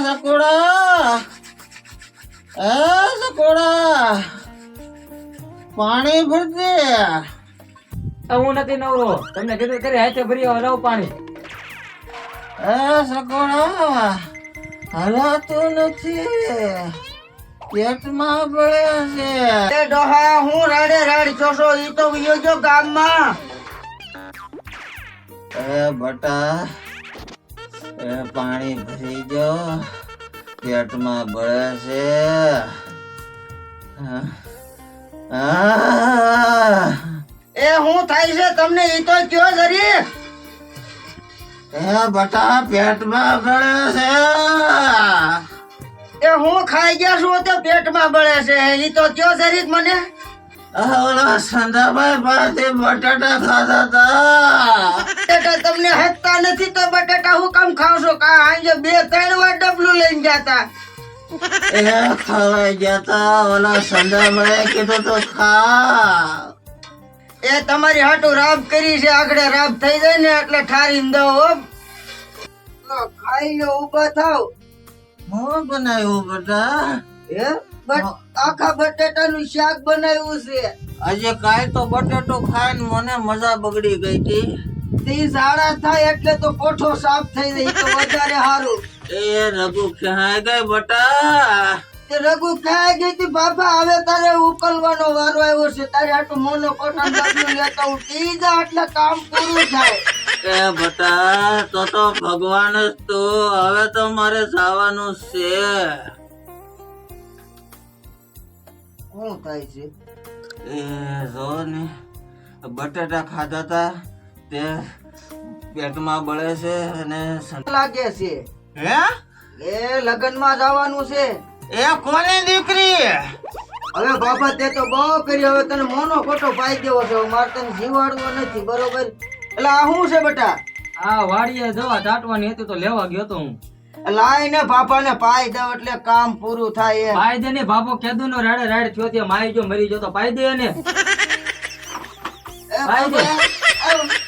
સકોડા સકોડા પાણી ભરજે. હું નથી નવરો, તમને કીધું કરી હાથે ભરી આવો, લાવ પાણી. સકોડા હલાતું નથી, પેટમાં બળે છે. એ ડોહા હું રાડે રાડ ચોસો ઈ તો વિયો જો ગામમાં. બટા પાણી ભરી જો, પેટમાં બળે છે. એ હું થાય છે તમને ઈ તો કયો જરી. બટા પેટમાં બળે છે. એ હું ખાઈ ગયા છું તો પેટમાં બળે છે ઈ તો કયો જરી મને. ઓલા સંધાભાઈ પાસે બટાટા ખાધા તા. બટાટા તમને હકતા નથી તો બટાટા હું કામ ખાવ છો? કા આજે 2-3 વાર ડબલું લઈને જાતા. એ ખવાઈ ગયા તા. ઓલા સંધાભાઈ કીધું તો ખા. એ તમારી હાટુ રાબ કરી છે, આગળ રાબ થઈ જાય ને એટલે ઠારીને દો હો. ખાઈને ઊભા થાવ. હું બનાવ્યું બેટા? હે આખા બટાટાનું શાક બનાવ્યું છે. આજે કાલ તો બટાટો ખાઈને મને મજા બગડી ગઈ હતી. તી ઝાડા થાય એટલે તો કોઠો સાફ થઈ જાય તો વધારે સારું. એ રઘુ ક્યાં ગઈ બટા? તે રઘુ ખાઈ ગઈ તી બાપા. હવે તારે ઉકલવાનો વારો આવ્યો છે. તારે આટલું મોનો કોઠા બાજુ લેતા હું તી જા એટલે કામ પૂરું થાય. એ બટા તો ભગવાન જ તો. હવે તો મારે જવાનું છે. શું થાય છે? એ જો ને બટાટા ખાધા તા તે પેટમાં બળે છે અને લાગે છે હે એ લગનમાં જવાનું છે. એ કોની દીકરી? હવે બાપા તે તો બહુ કરી. હવે તને મોનો ખોટો પાઈ દેવો છે. મારે તને જીવાડવો નથી બરોબર. એટલે આ શું છે બેટા? આ વાડીએ જવા દાટવાની હતી તો લેવા ગયો તો હું. લાઈને બાપાને પાઈ દઉં એટલે કામ પૂરું થાય એમ. પાઈ દે ને બાપો કેદુ નો રાડે રાડ થયો ત્યાં માઈ જો મરી જો તો પાઈ દે ને. એ પાઈ દે. બાપા,